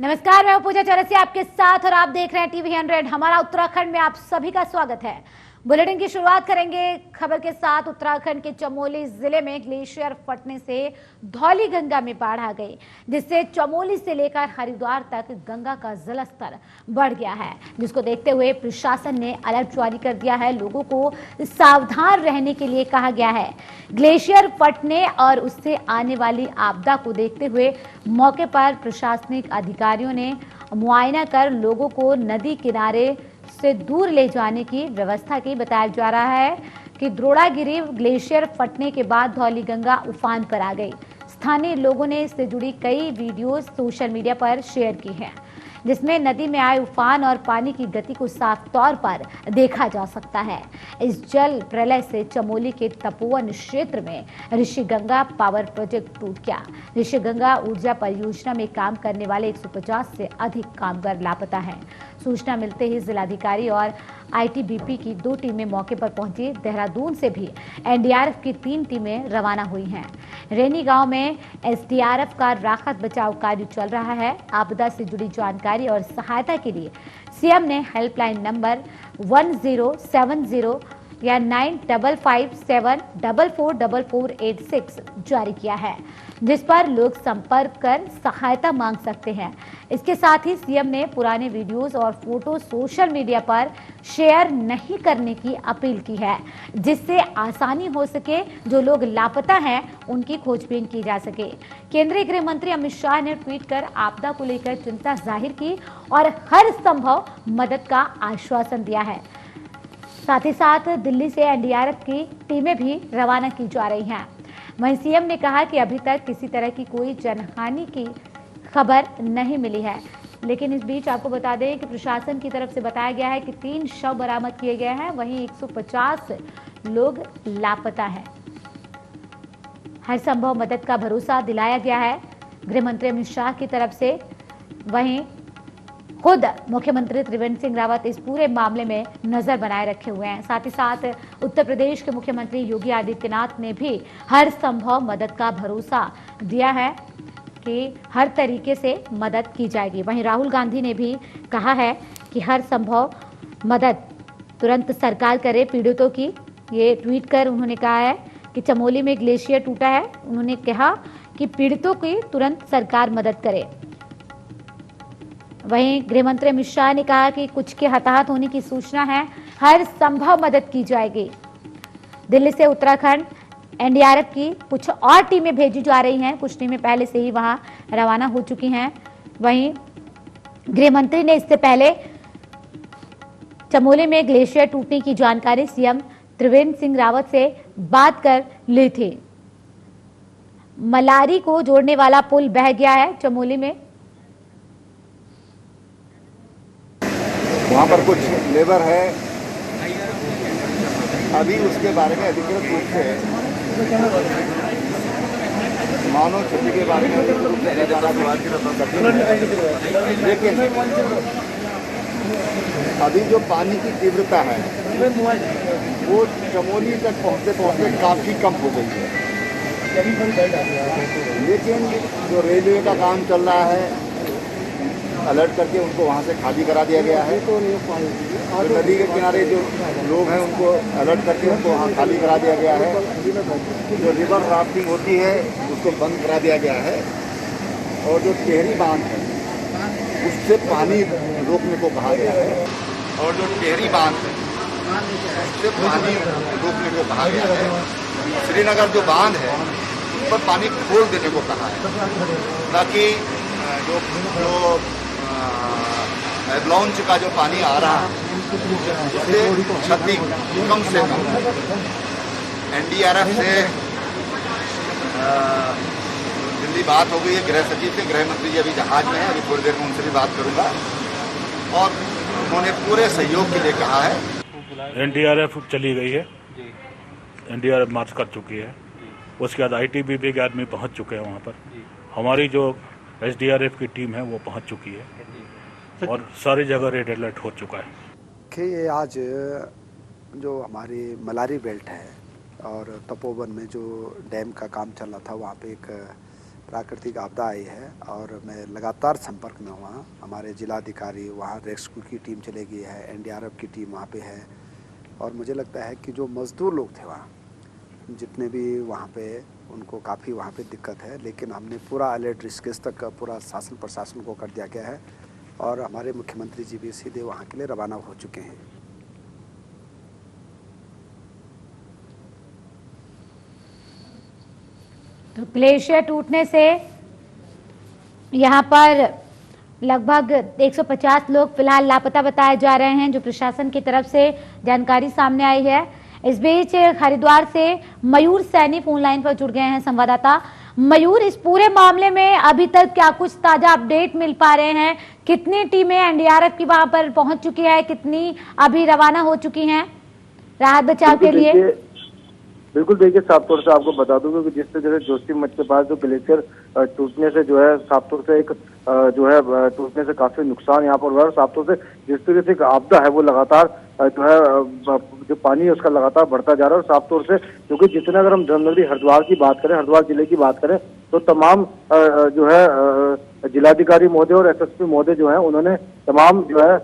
नमस्कार, मैं पूजा चौरसिया आपके साथ और आप देख रहे हैं टीवी 100। हमारा उत्तराखंड में आप सभी का स्वागत है। बुलेटिन की शुरुआत करेंगे खबर के साथ। उत्तराखंड के चमोली जिले में ग्लेशियर फटने से धौली गंगा में बाढ़ आ गई, जिससे चमोली से लेकर हरिद्वार तक गंगा का जलस्तर बढ़ गया है, जिसको देखते हुए प्रशासन ने अलर्ट जारी कर दिया है। लोगों को सावधान रहने के लिए कहा गया है। ग्लेशियर फटने और उससे आने वाली आपदा को देखते हुए मौके पर प्रशासनिक अधिकारियों ने मुआयना कर लोगों को नदी किनारे से दूर ले जाने की व्यवस्था की। बताया जा रहा है कि द्रोणागिरी ग्लेशियर फटने के बाद धौली गंगा उफान पर आ गई। स्थानीय लोगों ने इससे जुड़ी कई वीडियोस सोशल मीडिया पर शेयर की हैं, जिसमें नदी में आए उफान और पानी की गति को साफ तौर पर देखा जा सकता है। इस जल प्रलय से चमोली के तपोवन क्षेत्र में ऋषिगंगा पावर प्रोजेक्ट टूट गया। ऋषिगंगा ऊर्जा परियोजना में काम करने वाले 150 से अधिक कामगार लापता हैं। सूचना मिलते ही जिलाधिकारी और आईटीबीपी की 2 टीमें मौके पर पहुंची। देहरादून से भी एनडीआरएफ की 3 टीमें रवाना हुई हैं। रेनी गांव में एसडीआरएफ का राहत बचाव कार्य चल रहा है। आपदा से जुड़ी जानकारी और सहायता के लिए सीएम ने हेल्पलाइन नंबर 1070 या 9557444486 जारी किया है, जिस पर लोग संपर्क कर सहायता मांग सकते हैं। इसके साथ ही सीएम ने पुराने वीडियोस और फोटो सोशल मीडिया पर शेयर नहीं करने की अपील की है, जिससे आसानी हो सके, जो लोग लापता हैं उनकी खोजबीन की जा सके। केंद्रीय गृह मंत्री अमित शाह ने ट्वीट कर आपदा को लेकर चिंता जाहिर की और हर संभव मदद का आश्वासन दिया है। साथ ही साथ दिल्ली से एनडीआरएफ की टीमें भी रवाना की जा रही हैं। वहीं सीएम ने कहा कि अभी तक किसी तरह की कोई जनहानि की खबर नहीं मिली है, लेकिन इस बीच आपको बता दें कि प्रशासन की तरफ से बताया गया है कि 3 शव बरामद किए गए हैं, वहीं 150 लोग लापता हैं। हर संभव मदद का भरोसा दिलाया गया है गृह मंत्री अमित शाह की तरफ से। वहीं खुद मुख्यमंत्री त्रिवेंद्र सिंह रावत इस पूरे मामले में नजर बनाए रखे हुए हैं। साथ ही साथ उत्तर प्रदेश के मुख्यमंत्री योगी आदित्यनाथ ने भी हर संभव मदद का भरोसा दिया है कि हर तरीके से मदद की जाएगी। वहीं राहुल गांधी ने भी कहा है कि हर संभव मदद तुरंत सरकार करे पीड़ितों की। ये ट्वीट कर उन्होंने कहा है कि चमोली में ग्लेशियर टूटा है। उन्होंने कहा कि पीड़ितों की तुरंत सरकार मदद करे। वहीं गृह मंत्री अमित शाह ने कहा कि कुछ के हताहत होने की सूचना है, हर संभव मदद की जाएगी। दिल्ली से उत्तराखंड एनडीआरएफ की कुछ और टीमें भेजी जा रही हैं। कुछ टीमें पहले से ही वहां रवाना हो चुकी हैं। वहीं गृह मंत्री ने इससे पहले चमोली में ग्लेशियर टूटने की जानकारी सीएम त्रिवेंद्र सिंह रावत से बात कर ली थी। मलारी को जोड़ने वाला पुल बह गया है चमोली में। वहाँ पर कुछ लेबर है, अभी उसके बारे में अधिकृत रूप से मानव क्षति के बारे में लेकिन अभी जो पानी की तीव्रता है वो चमोली तक पहुँचते काफ़ी कम हो गई है। लेकिन जो रेलवे का काम चल रहा है, अलर्ट करके उनको वहाँ से खाली करा दिया गया है। तो नदी के किनारे जो लोग हैं उनको अलर्ट करके उनको वहाँ खाली करा दिया गया है। जो रिवर राफ्टिंग होती है उसको बंद करा दिया गया है और जो टेहरी बांध है उससे पानी रोकने को कहा गया है। और जो टेहरी बांध है उससे पानी रोकने को कहा गया है। श्रीनगर जो बांध है उस पर पानी खोल देने को कहा है, ताकि जो लॉन्च का जो पानी आ रहा है उससे क्षति कम से कम। एनडीआरएफ से दिल्ली बात हो गई है गृह सचिव से। गृह मंत्री जी अभी जहाज में हैं, अभी थोड़ी देर में उनसे भी बात करूंगा और उन्होंने पूरे सहयोग के लिए कहा है। एनडीआरएफ चली गई है, एनडीआरएफ मार्च कर चुकी है। उसके बाद आईटीबीपी के आदमी पहुंच चुके हैं वहां पर। हमारी जो एसडीआरएफ की टीम है वो पहुंच चुकी है और सारी जगह रेड अलर्ट हो चुका है। कि आज जो हमारी मलारी बेल्ट है और तपोवन में जो डैम का काम चल रहा था, वहाँ पे एक प्राकृतिक आपदा आई है और मैं लगातार संपर्क में हुआ। हमारे जिलाधिकारी वहाँ रेस्क्यू की टीम चले गई है, एनडीआरएफ की टीम वहाँ पे है और मुझे लगता है कि जो मज़दूर लोग थे वहाँ जितने भी वहाँ पे उनको काफ़ी वहाँ पे दिक्कत है, लेकिन हमने पूरा अलर्ट ऋषिकेश तक पूरा शासन प्रशासन को कर दिया गया है और हमारे मुख्यमंत्री जी भी सीधे वहाँ के लिए रवाना हो चुके हैं। तो ग्लेशियर टूटने से यहाँ पर लगभग 150 लोग फिलहाल लापता बताए जा रहे हैं, जो प्रशासन की तरफ से जानकारी सामने आई है। इस बीच हरिद्वार से मयूर सैनी फोन लाइन पर जुड़ गए हैं संवाददाता। मयूर, इस पूरे मामले में अभी तक क्या कुछ ताजा अपडेट मिल पा रहे हैं? कितनी टीमें एनडीआरएफ की वहां पर पहुंच चुकी है, कितनी अभी रवाना हो चुकी हैं राहत बचाव के लिए? बिल्कुल देखिए, साफ तौर से आपको बता दूं कि जिस तरह से जोशीमठ के पास जो ग्लेशियर टूटने से जो है साफ तौर से एक जो है टूटने से काफी नुकसान यहाँ पर हुआ है। साफ तौर से जिस तरह से एक आपदा है वो लगातार जो है जो पानी है उसका लगातार बढ़ता जा रहा है। और साफ तौर से क्योंकि जितना अगर हम धर्मनगरी हरिद्वार की बात करें, हरिद्वार जिले की बात करें, तो तमाम जो है जिलाधिकारी महोदय और एसएसपी महोदय जो है उन्होंने तमाम जो है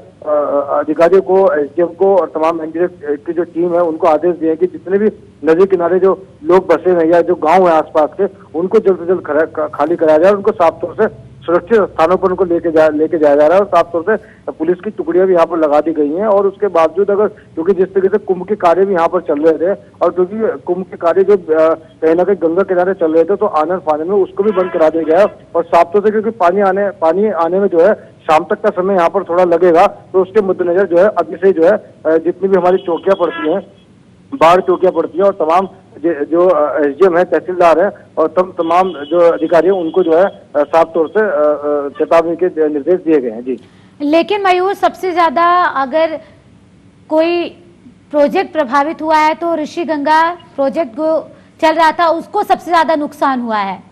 अधिकारियों को, एसडीएम को और तमाम एनडीआरएफ की जो टीम है उनको आदेश दिए कि जितने भी नदी किनारे जो लोग बसे हैं या जो गांव है आसपास के, उनको जल्द से जल्द खाली कराया जाए। उनको साफ तौर से सुरक्षित स्थानों पर उनको लेके जाया जा रहा है और साफ तौर से पुलिस की टुकड़ियां भी यहाँ पर लगा दी गई हैं। और उसके बावजूद अगर क्योंकि जिस तरीके से कुंभ के कार्य भी यहाँ पर चल रहे थे और क्योंकि कुंभ के कार्य जो कहीं ना कहीं गंगा किनारे चल रहे थे, तो आने फाने में उसको भी बंद करा दिया गया। और साफ तौर से क्योंकि पानी आने में जो है शाम तक का समय यहाँ पर थोड़ा लगेगा, तो उसके मद्देनजर जो है अभी से जो है जितनी भी हमारी चौकियां पड़ती हैं, बाढ़ चौकियां पड़ती हैं और तमाम जो एसडीएम है, तहसीलदार है और तमाम जो अधिकारी हैं उनको जो है साफ तौर से चेतावनी के निर्देश दिए गए हैं। जी, लेकिन मयूर, सबसे ज्यादा अगर कोई प्रोजेक्ट प्रभावित हुआ है तो ऋषि गंगा प्रोजेक्ट जो चल रहा था उसको सबसे ज्यादा नुकसान हुआ है।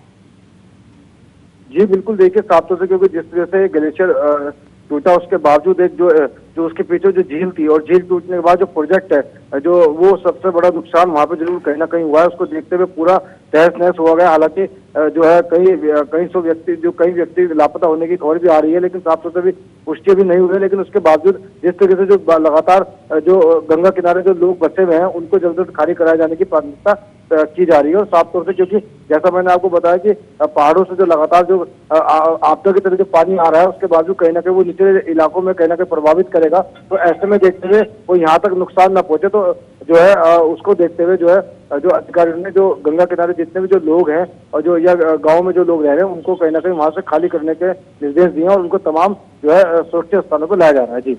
जी बिल्कुल देखिए, साफ तौर से क्योंकि जिस तरह से ग्लेशियर टूटा उसके बावजूद एक जो उसके पीछे जो झील थी और झील टूटने के बाद जो प्रोजेक्ट है जो वो सबसे बड़ा नुकसान वहां पे जरूर कहीं ना कहीं हुआ है। उसको देखते हुए पूरा तहस नहस हो गया। हालांकि जो है कई व्यक्ति लापता होने की खबर भी आ रही है, लेकिन साफ तौर से भी पुष्टि भी नहीं हुई है। लेकिन उसके बावजूद जिस तरीके से जो लगातार जो गंगा किनारे जो लोग बसे हुए हैं उनको जल्द से जल्द खाली कराए जाने की प्राथमिकता की जा रही है। और साफ तौर से क्योंकि जैसा मैंने आपको बताया कि पहाड़ों से जो लगातार जो आपदा की तरह जो पानी आ रहा है उसके बावजूद कहीं ना कहीं वो निचले इलाकों में कहीं ना कहीं प्रभावित करेगा। तो ऐसे में देखते हुए वो यहाँ तक नुकसान न पहुंचे, तो जो है उसको देखते हुए जो है जो अधिकारियों ने जो गंगा किनारे जितने भी जो लोग हैं और जो या गाँव में जो लोग रह रहे हैं उनको कहीं ना कहीं वहां से खाली करने के निर्देश दिए और उनको तमाम जो है सुरक्षित स्थानों पर लाया जा रहा है। जी,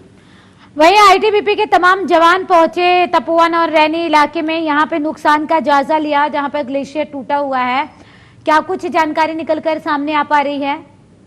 वहीं आईटीबीपी के तमाम जवान पहुंचे तपोवन और रैनी इलाके में, यहाँ पे नुकसान का जायजा लिया जहां पर ग्लेशियर टूटा हुआ है। क्या कुछ जानकारी निकलकर सामने आ पा रही है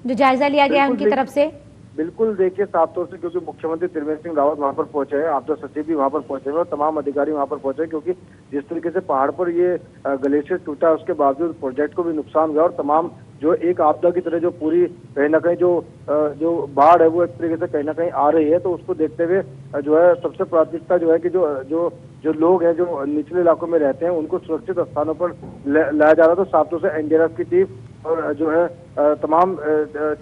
जो जायजा लिया गया है उनकी तरफ से? बिल्कुल देखिए, साफ तौर से क्योंकि मुख्यमंत्री त्रिवेंद्र सिंह रावत वहां पर पहुंचे हैं, आपदा सचिव भी वहां पर पहुंचे हैं और तमाम अधिकारी वहां पर पहुंचे हैं। क्योंकि जिस तरीके से पहाड़ पर ये ग्लेशियर टूटा उसके बावजूद प्रोजेक्ट को भी नुकसान हुआ और तमाम जो एक आपदा की तरह जो पूरी कहीं ना कहीं जो बाढ़ है वो एक तरीके से कहीं ना कहीं आ रही है, तो उसको देखते हुए जो है सबसे प्राथमिकता जो है कि जो लोग हैं जो निचले इलाकों में रहते हैं उनको सुरक्षित स्थानों पर लाया जा रहा था। साफ तौर से एनडीआरएफ की टीम और जो है तमाम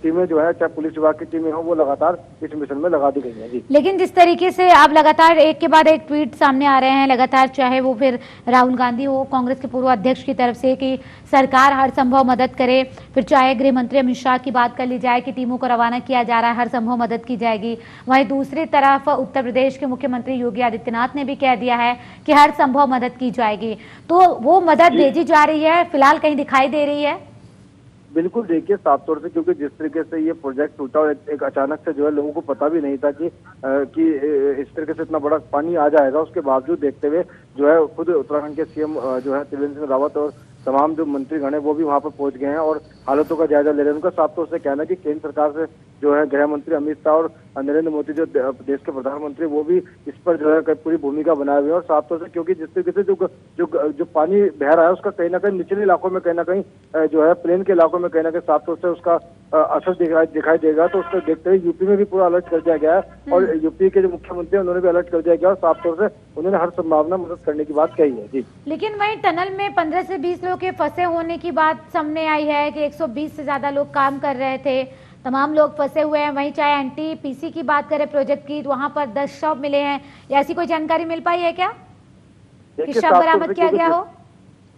टीमें जो है चाहे पुलिस विभाग की टीमें हो वो लगातार इस मिशन में लगा दी गई है। जी, लेकिन जिस तरीके से आप लगातार एक के बाद एक ट्वीट सामने आ रहे हैं लगातार, चाहे वो फिर राहुल गांधी हो कांग्रेस के पूर्व अध्यक्ष की तरफ से कि सरकार हर संभव मदद करे, फिर चाहे गृह मंत्री अमित शाह की बात कर ली जाए कि टीमों को रवाना किया जा रहा है, हर संभव मदद की जाएगी। वहीं दूसरी तरफ उत्तर प्रदेश के मुख्यमंत्री योगी आदित्यनाथ ने भी कह दिया है कि हर संभव मदद की जाएगी। तो वो मदद भेजी जा रही है, फिलहाल कहीं दिखाई दे रही है? बिल्कुल देखिए, साफ तौर से क्योंकि जिस तरीके से ये प्रोजेक्ट टूटा और एक अचानक से जो है लोगों को पता भी नहीं था कि इस तरीके से इतना बड़ा पानी आ जाएगा, उसके बावजूद देखते हुए जो है खुद उत्तराखंड के सीएम जो है त्रिवेंद्र सिंह रावत और तमाम जो मंत्रीगण है वो भी वहां पर पहुंच गए हैं और हालातों का जायजा ले रहे हैं। उनका साफ तौर से कहना है कि केंद्र सरकार से जो है गृह मंत्री अमित शाह और नरेंद्र मोदी जो देश के प्रधानमंत्री वो भी इस पर जो है पूरी भूमिका बनाए हुए हैं। और साफ तौर से क्योंकि जिस तरीके से जो पानी बह रहा है उसका कहीं ना कहीं निचले इलाकों में कहीं ना कहीं जो है प्लेन के इलाकों में कहीं ना कहीं साफ तौर से उसका असर दिखाई देगा, तो उसको देखते हुए यूपी में भी पूरा अलर्ट कर दिया गया है और यूपी के जो मुख्यमंत्री हैं उन्होंने भी अलर्ट कर दिया गया और साफ तौर से उन्होंने हर संभावना मदद करने की बात कही है। जी, लेकिन वहीं टनल में 15 से 20 लोग के फंसे होने की बात सामने आई है कि 120 से ज्यादा लोग काम कर रहे थे, तमाम लोग फंसे हुए हैं। वहीं चाहे एनटीपीसी की बात करें प्रोजेक्ट की, तो वहां पर 10 शव मिले हैं, ऐसी कोई जानकारी मिल पाई है क्या कि शव बरामद किया गया हो?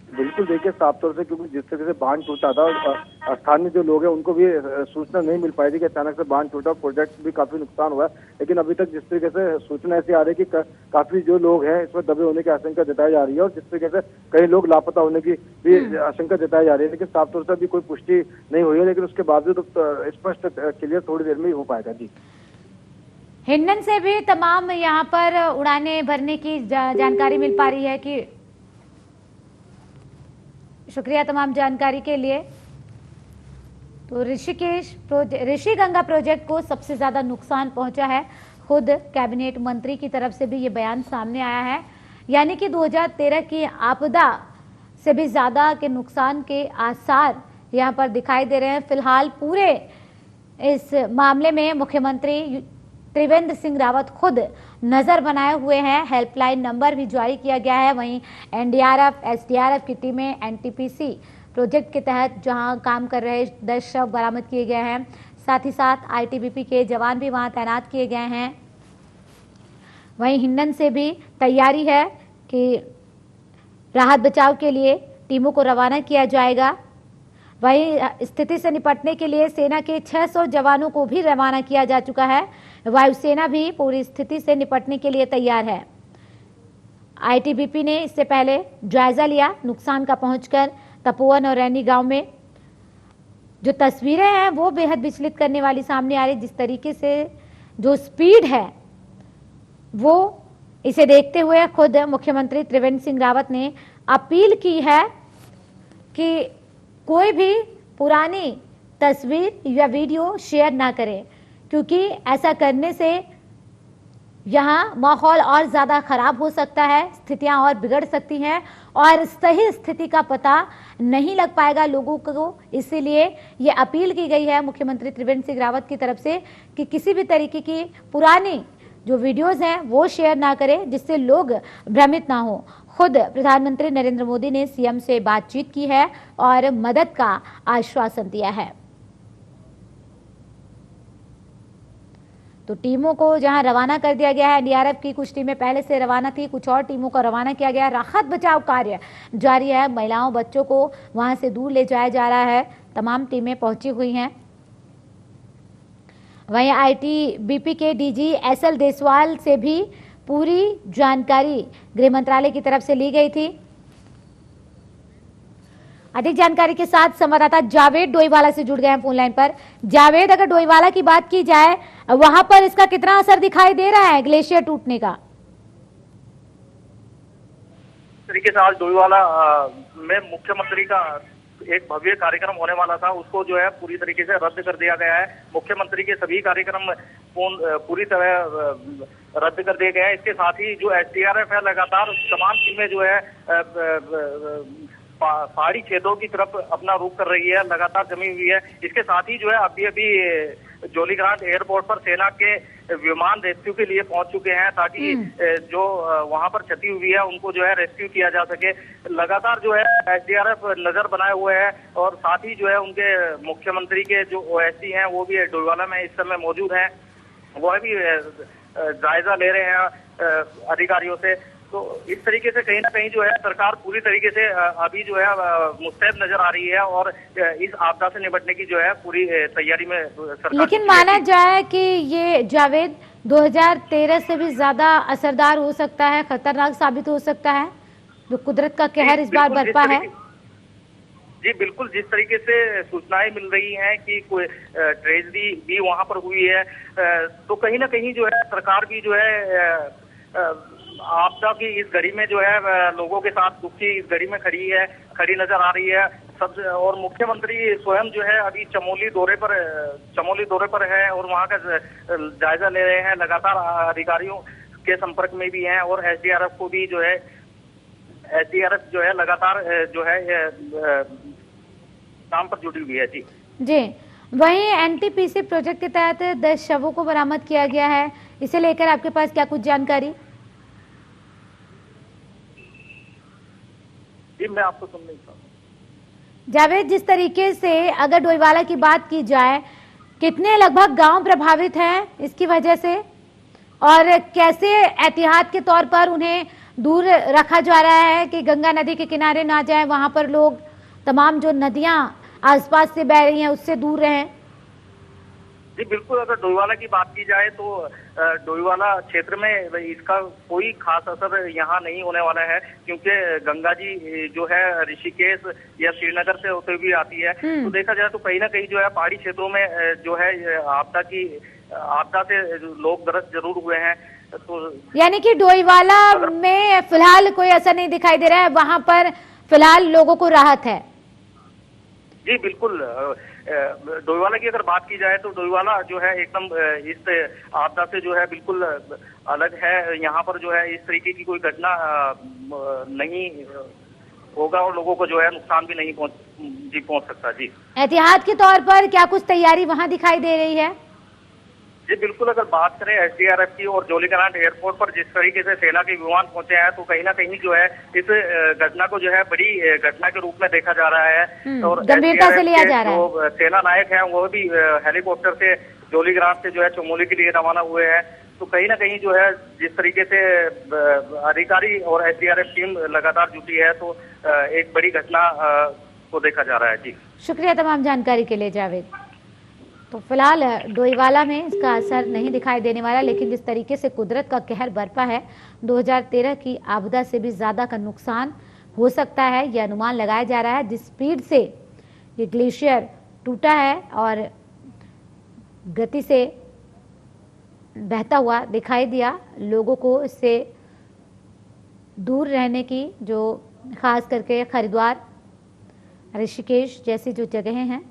बिल्कुल, देखिए साफ तौर से, क्योंकि जिस तरह से बांध टूटा था और स्थानीय जो लोग हैं उनको भी सूचना नहीं मिल पाई थी कि अचानक से बांध टूटा, प्रोजेक्ट भी काफी नुकसान हुआ है। लेकिन अभी तक जिस तरीके से सूचना ऐसी आ रही है कि काफी जो लोग हैं इसमें दबे होने की आशंका जताई जा रही है और जिस तरीके से कई लोग लापता होने की भी आशंका जताई जा रही है, लेकिन साफ तौर से अभी कोई पुष्टि नहीं हुई है, लेकिन उसके बावजूद स्पष्ट क्लियर थोड़ी देर में ही हो पाएगा। जी, हिंडन से भी तमाम यहाँ पर उड़ानें भरने की जानकारी मिल पा रही है कि शुक्रिया तमाम जानकारी के लिए। तो ऋषि गंगा प्रोजेक्ट को सबसे ज्यादा नुकसान पहुंचा है, खुद कैबिनेट मंत्री की तरफ से भी ये बयान सामने आया है, यानी कि 2013 की आपदा से भी ज्यादा के नुकसान के आसार यहां पर दिखाई दे रहे हैं। फिलहाल पूरे इस मामले में मुख्यमंत्री त्रिवेंद्र सिंह रावत खुद नजर बनाए हुए हैं, हेल्पलाइन नंबर भी जारी किया गया है। वहीं एनडीआरएफ, एसडीआरएफ की टीमें एनटीपीसी प्रोजेक्ट के तहत जहां काम कर रहे 10 शव बरामद किए गए हैं, साथ ही साथ आईटीबीपी के जवान भी वहां तैनात किए गए हैं। वहीं हिंडन से भी तैयारी है कि राहत बचाव के लिए टीमों को रवाना किया जाएगा। वहीं स्थिति से निपटने के लिए सेना के 600 जवानों को भी रवाना किया जा चुका है। वायुसेना भी पूरी स्थिति से निपटने के लिए तैयार है। आईटीबीपी ने इससे पहले जायजा लिया नुकसान का, पहुंचकर तपोवन और रैनी गांव में। जो तस्वीरें हैं वो बेहद विचलित करने वाली सामने आ रही। जिस तरीके से जो स्पीड है वो, इसे देखते हुए खुद मुख्यमंत्री त्रिवेंद्र सिंह रावत ने अपील की है कि कोई भी पुरानी तस्वीर या वीडियो शेयर ना करें, क्योंकि ऐसा करने से यहाँ माहौल और ज्यादा खराब हो सकता है, स्थितियां और बिगड़ सकती हैं और सही स्थिति का पता नहीं लग पाएगा लोगों को। इसीलिए ये अपील की गई है मुख्यमंत्री त्रिवेंद्र सिंह रावत की तरफ से कि किसी भी तरीके की पुरानी जो वीडियोस हैं वो शेयर ना करें, जिससे लोग भ्रमित ना हो। खुद प्रधानमंत्री नरेंद्र मोदी ने सीएम से बातचीत की है और मदद का आश्वासन दिया है। तो टीमों को जहां रवाना कर दिया गया है, एनडीआरएफ की कुछ टीमें पहले से रवाना थी, कुछ और टीमों को रवाना किया गया है। राहत बचाव कार्य जारी है, महिलाओं बच्चों को वहां से दूर ले जाया जा रहा है। तमाम टीमें पहुंची हुई हैं। वहीं आईटीबीपी के डीजी एसएल देसवाल से भी पूरी जानकारी गृह मंत्रालय की तरफ से ली गई थी। अधिक जानकारी के साथ संवाददाता जावेद डोईवाला से जुड़ गए हैं फोन लाइन पर। जावेद, अगर डोईवाला की बात की जाए, वहां पर इसका कितना असर दिखाई दे रहा है ग्लेशियर टूटने का? तरीके से आज डोईवाला में मुख्यमंत्री का एक भव्य कार्यक्रम होने वाला था, उसको जो है पूरी तरीके से रद्द कर दिया गया है। मुख्यमंत्री के सभी कार्यक्रम पूरी तरह रद्द कर दिए गए हैं। इसके साथ ही जो एसडीआरएफ है लगातार तमाम टीमें जो है पहाड़ी क्षेत्रों की तरफ अपना रुख कर रही है, लगातार जमी हुई है। इसके साथ ही जो है अभी जोलीग्रांट एयरपोर्ट पर सेना के विमान रेस्क्यू के लिए पहुंच चुके हैं, ताकि जो वहां पर क्षति हुई है उनको जो है रेस्क्यू किया जा सके। लगातार जो है एसडीआरएफ नजर बनाए हुए है और साथ ही जो है उनके मुख्यमंत्री के जो ओएसडी हैं वो भी डोईवाला में इस समय मौजूद हैं, वह भी जायजा ले रहे हैं अधिकारियों से। तो इस तरीके से कहीं ना कहीं जो है सरकार पूरी तरीके से अभी जो है मुस्तैद नजर आ रही है और इस आपदा से निपटने की जो है पूरी तैयारी में सरकार। लेकिन माना जाए कि ये जावेद 2013 से भी ज्यादा असरदार हो सकता है, खतरनाक साबित हो सकता है, जो कुदरत का कहर इस बार बरपा है। जी बिल्कुल, जिस तरीके से सूचनाएं मिल रही हैं कि कोई ट्रेजेडी भी वहां पर हुई है, तो कहीं ना कहीं जो है सरकार भी जो है आपदा की इस घड़ी में जो है लोगों के साथ दुख की इस घड़ी में खड़ी नजर आ रही है। सबसे और मुख्यमंत्री स्वयं जो है अभी चमोली दौरे पर है और वहां का जायजा ले रहे हैं, लगातार अधिकारियों के संपर्क में भी हैं और एसडीआरएफ को भी जो है एसडीआरएफ जो है लगातार जो है काम पर जुटी हुई है। जी वहीं एनटीपीसी प्रोजेक्ट के तहत 10 शवों को बरामद किया गया है। इसे लेकर आपके पास क्या कुछ जानकारी? जी मैं आपको सुन नहीं पा रहा। जावेद, जिस तरीके से अगर डोईवाला की बात की जाए, कितने लगभग गांव प्रभावित हैं इसकी वजह से, और कैसे एहतियात के तौर पर उन्हें दूर रखा जा रहा है कि गंगा नदी के किनारे ना जाए, वहां पर लोग तमाम जो नदियां आसपास से बह रही हैं उससे दूर रहें? जी बिल्कुल, अगर डोईवाला की बात की जाए तो डोईवाला क्षेत्र में इसका कोई खास असर यहाँ नहीं होने वाला है, क्योंकि गंगा जी जो है ऋषिकेश या श्रीनगर से होते हुए आती है। तो देखा जाए तो कहीं ना कहीं जो है पहाड़ी क्षेत्रों में जो है आपदा से लोग ग्रस्त जरूर हुए हैं। तो यानी कि डोईवाला में फिलहाल कोई असर नहीं दिखाई दे रहा है, वहां पर फिलहाल लोगों को राहत है? जी बिल्कुल, डोईवाला की अगर बात की जाए तो डोईवाला जो है एकदम इस आपदा से जो है बिल्कुल अलग है। यहाँ पर जो है इस तरीके की कोई घटना नहीं होगा और लोगों को जो है नुकसान भी नहीं पहुंच सकता। जी एहतियात के तौर पर क्या कुछ तैयारी वहां दिखाई दे रही है? जी बिल्कुल, अगर बात करें एसडीआरएफ की और जोलीग्रांट एयरपोर्ट पर जिस तरीके से सेना के विमान पहुंचे हैं, तो कहीं ना कहीं जो है इस घटना को जो है बड़ी घटना के रूप में देखा जा रहा है और गंभीरता से लिया जा रहा है। जो सेना नायक हैं वो भी हेलीकॉप्टर से जोलीग्रांट से जो है चमोली के लिए रवाना हुए हैं। तो कहीं ना कहीं जो है जिस तरीके से अधिकारी और एसडीआरएफ टीम लगातार जुटी है, तो एक बड़ी घटना को देखा जा रहा है। जी शुक्रिया तमाम जानकारी के लिए जावेद। तो फिलहाल डोईवाला में इसका असर नहीं दिखाई देने वाला, लेकिन जिस तरीके से कुदरत का कहर बरपा है, 2013 की आपदा से भी ज्यादा का नुकसान हो सकता है, यह अनुमान लगाया जा रहा है। जिस स्पीड से ये ग्लेशियर टूटा है और गति से बहता हुआ दिखाई दिया, लोगों को इससे दूर रहने की, जो खास करके हरिद्वार, ऋषिकेश जैसी जो जगहें हैं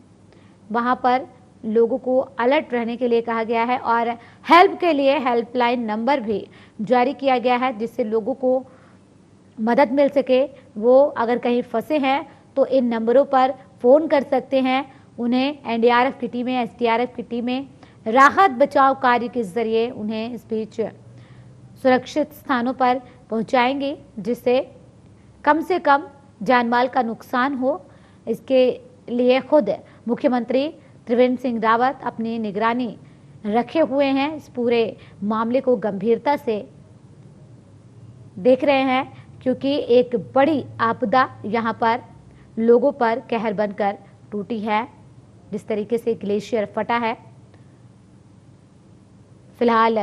वहां पर लोगों को अलर्ट रहने के लिए कहा गया है और हेल्प के लिए हेल्पलाइन नंबर भी जारी किया गया है, जिससे लोगों को मदद मिल सके। वो अगर कहीं फंसे हैं तो इन नंबरों पर फ़ोन कर सकते हैं। उन्हें एनडीआरएफ की टीमें, एसडीआरएफ की टीमें राहत बचाव कार्य के जरिए उन्हें इस बीच सुरक्षित स्थानों पर पहुंचाएंगे, जिससे कम से कम जानमाल का नुकसान हो। इसके लिए खुद मुख्यमंत्री त्रिवेंद्र सिंह रावत अपनी निगरानी रखे हुए हैं, इस पूरे मामले को गंभीरता से देख रहे हैं, क्योंकि एक बड़ी आपदा यहां पर लोगों पर कहर बनकर टूटी है। जिस तरीके से ग्लेशियर फटा है, फिलहाल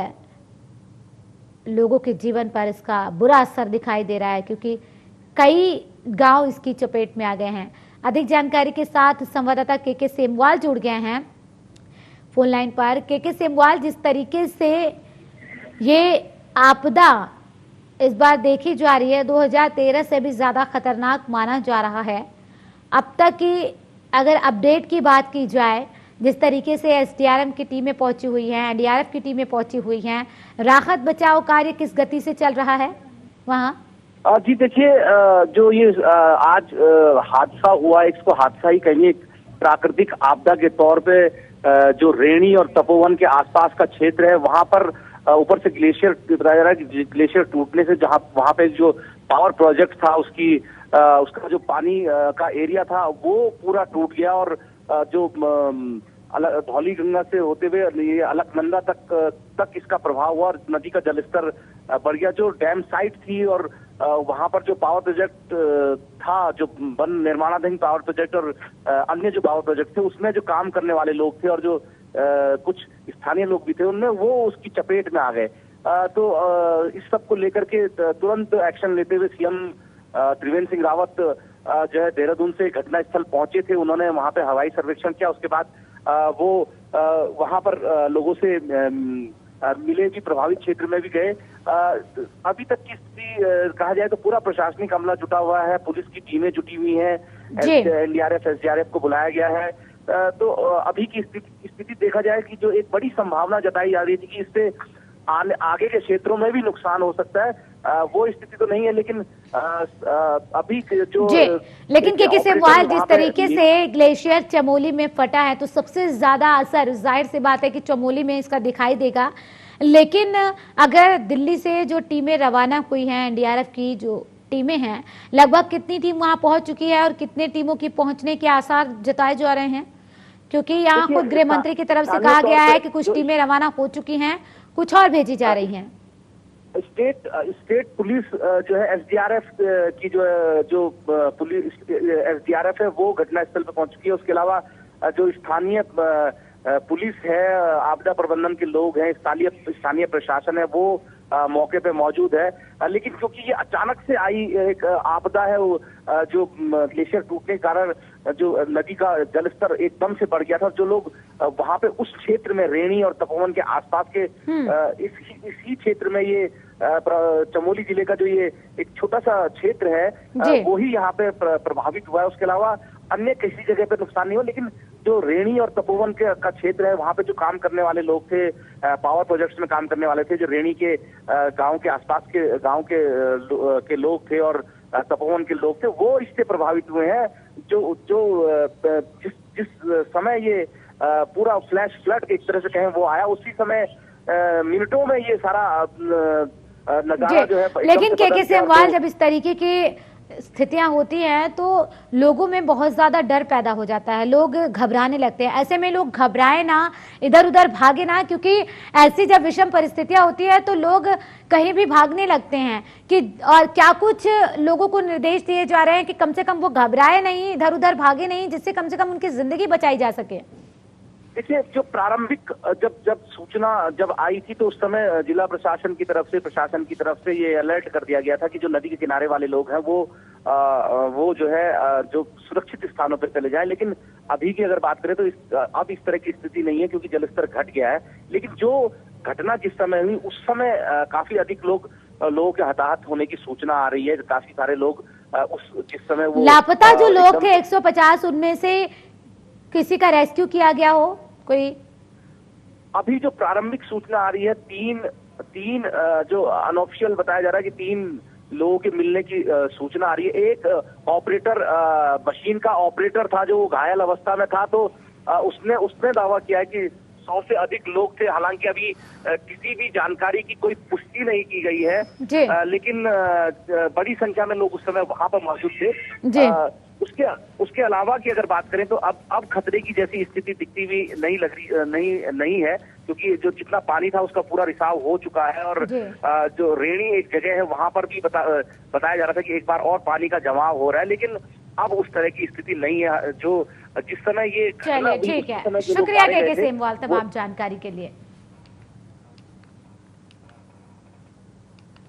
लोगों के जीवन पर इसका बुरा असर दिखाई दे रहा है, क्योंकि कई गांव इसकी चपेट में आ गए हैं। अधिक जानकारी के साथ संवाददाता के सेमवाल जुड़ गए हैं फोन लाइन पर। के सेमवाल, जिस तरीके से ये आपदा इस बार देखी जा रही है, 2013 से भी ज्यादा खतरनाक माना जा रहा है। अब तक की अगर अपडेट की बात की जाए, जिस तरीके से एसडीआरएफ की टीमें पहुंची हुई हैं, एनडीआरएफ की टीमें पहुंची हुई हैं, राहत बचाव कार्य किस गति से चल रहा है वहां? जी देखिए, जो ये आज हादसा हुआ, इसको हादसा ही कहिए, प्राकृतिक आपदा के तौर पे जो रेणी और तपोवन के आसपास का क्षेत्र है, वहां पर ऊपर से ग्लेशियर बताया जा रहा है। ग्लेशियर टूटने से जहां वहां पे जो पावर प्रोजेक्ट था उसका जो पानी का एरिया था वो पूरा टूट गया और जो धौली गंगा से होते हुए ये अलकनंदा तक इसका प्रभाव हुआ और नदी का जलस्तर बढ़ गया। जो डैम साइट थी और वहां पर जो पावर प्रोजेक्ट था, जो वन निर्माणाधीन पावर प्रोजेक्ट और अन्य जो पावर प्रोजेक्ट थे, उसमें जो काम करने वाले लोग थे और जो कुछ स्थानीय लोग भी थे, उनमें वो उसकी चपेट में आ गए। तो इस सब को लेकर के तुरंत एक्शन लेते हुए सीएम त्रिवेंद्र सिंह रावत जो है देहरादून से घटनास्थल पहुंचे थे। उन्होंने वहां पे हवाई सर्वेक्षण किया, उसके बाद वो वहां पर लोगों से मिले भी, प्रभावित क्षेत्र में भी गए। अभी तक की स्थिति कहा जाए तो पूरा प्रशासनिक अमला जुटा हुआ है, पुलिस की टीमें जुटी हुई हैं, एनडीआरएफ एसडीआरएफ को बुलाया गया है। तो अभी की स्थिति देखा जाए कि जो एक बड़ी संभावना जताई जा रही थी कि इससे आगे के क्षेत्रों में भी नुकसान हो सकता है। वो स्थिति तो नहीं है, लेकिन अभी जो जी, लेकिन के सेमवाल, जिस तरीके से ग्लेशियर चमोली में फटा है तो सबसे ज्यादा असर जाहिर सी बात है कि चमोली में इसका दिखाई देगा। लेकिन अगर दिल्ली से जो टीमें रवाना हुई हैं, एनडीआरएफ की जो टीमें हैं, लगभग कितनी टीम वहां पहुंच चुकी है और कितने टीमों की पहुंचने के आसार जताए जा रहे हैं? क्योंकि यहाँ खुद गृह मंत्री की तरफ से कहा गया है कि कुछ टीमें रवाना हो चुकी हैं, कुछ और भेजी जा रही हैं। स्टेट पुलिस जो है एसडीआरएफ की जो पुलिस एसडीआरएफ है वो घटनास्थल पर पहुंच चुकी है। उसके अलावा जो स्थानीय पुलिस है, आपदा प्रबंधन के लोग हैं, स्थानीय प्रशासन है, वो मौके पे मौजूद है। लेकिन क्योंकि ये अचानक से आई एक आपदा है, वो जो ग्लेशियर टूटने के कारण जो नदी का जलस्तर एकदम से बढ़ गया था, जो लोग वहां पे उस क्षेत्र में रेणी और तपोवन के आसपास के इसी क्षेत्र में ये चमोली जिले का जो ये एक छोटा सा क्षेत्र है वो ही यहाँ पे प्रभावित हुआ है। उसके अलावा अन्य किसी जगह पे नुकसान नहीं हुआ, लेकिन जो रेणी और तपोवन का क्षेत्र है वहाँ पे जो काम करने वाले लोग थे, पावर प्रोजेक्ट्स में काम करने वाले थे, जो रेणी के गांव के आसपास के गांव के लोग थे और तपोवन के लोग थे, वो इससे प्रभावित हुए हैं। जिस समय ये पूरा फ्लैश फ्लड एक तरह से कहें वो आया, उसी समय मिनटों में ये सारा नजारा जो है। लेकिन के सेमवाल, जब इस तरीके की स्थितियां होती हैं तो लोगों में बहुत ज्यादा डर पैदा हो जाता है, लोग घबराने लगते हैं। ऐसे में लोग घबराए ना, इधर उधर भागे ना, क्योंकि ऐसी जब विषम परिस्थितियां होती है तो लोग कहीं भी भागने लगते हैं कि, और क्या कुछ लोगों को निर्देश दिए जा रहे हैं कि कम से कम वो घबराए नहीं, इधर उधर भागे नहीं, जिससे कम से कम उनकी जिंदगी बचाई जा सके। देखिए, जो प्रारंभिक जब सूचना जब आई थी तो उस समय जिला प्रशासन की तरफ से ये अलर्ट कर दिया गया था कि जो नदी के किनारे वाले लोग हैं वो जो है जो सुरक्षित स्थानों पर चले जाएं। लेकिन अभी की अगर बात करें तो अब इस तरह की स्थिति नहीं है, क्योंकि जलस्तर घट गया है। लेकिन जो घटना जिस समय हुई उस समय काफी अधिक लोगों के हताहत होने की सूचना आ रही है। काफी सारे लोग जिस समय वो लापता जो लोग थे 150, उनमें से किसी का रेस्क्यू किया गया हो कोई? अभी जो प्रारंभिक सूचना आ रही है, तीन जो अनऑफिशियल बताया जा रहा है कि 3 लोगों के मिलने की सूचना आ रही है। एक ऑपरेटर, मशीन का ऑपरेटर था जो घायल अवस्था में था, तो उसने दावा किया है कि 100 से अधिक लोग थे। हालांकि अभी किसी भी जानकारी की कोई पुष्टि नहीं की गई है, लेकिन बड़ी संख्या में लोग उस समय वहां पर मौजूद थे। उसके अलावा की अगर बात करें तो अब खतरे की जैसी स्थिति दिखती हुई नहीं है, क्योंकि जो जितना पानी था उसका पूरा रिसाव हो चुका है। और जो रेणी एक जगह है वहां पर भी बताया जा रहा था कि एक बार और पानी का जमाव हो रहा है, लेकिन अब उस तरह की स्थिति नहीं है जो जिस समय ये। चलिए, ठीक है, शुक्रिया के सेमवाल तमाम जानकारी के लिए।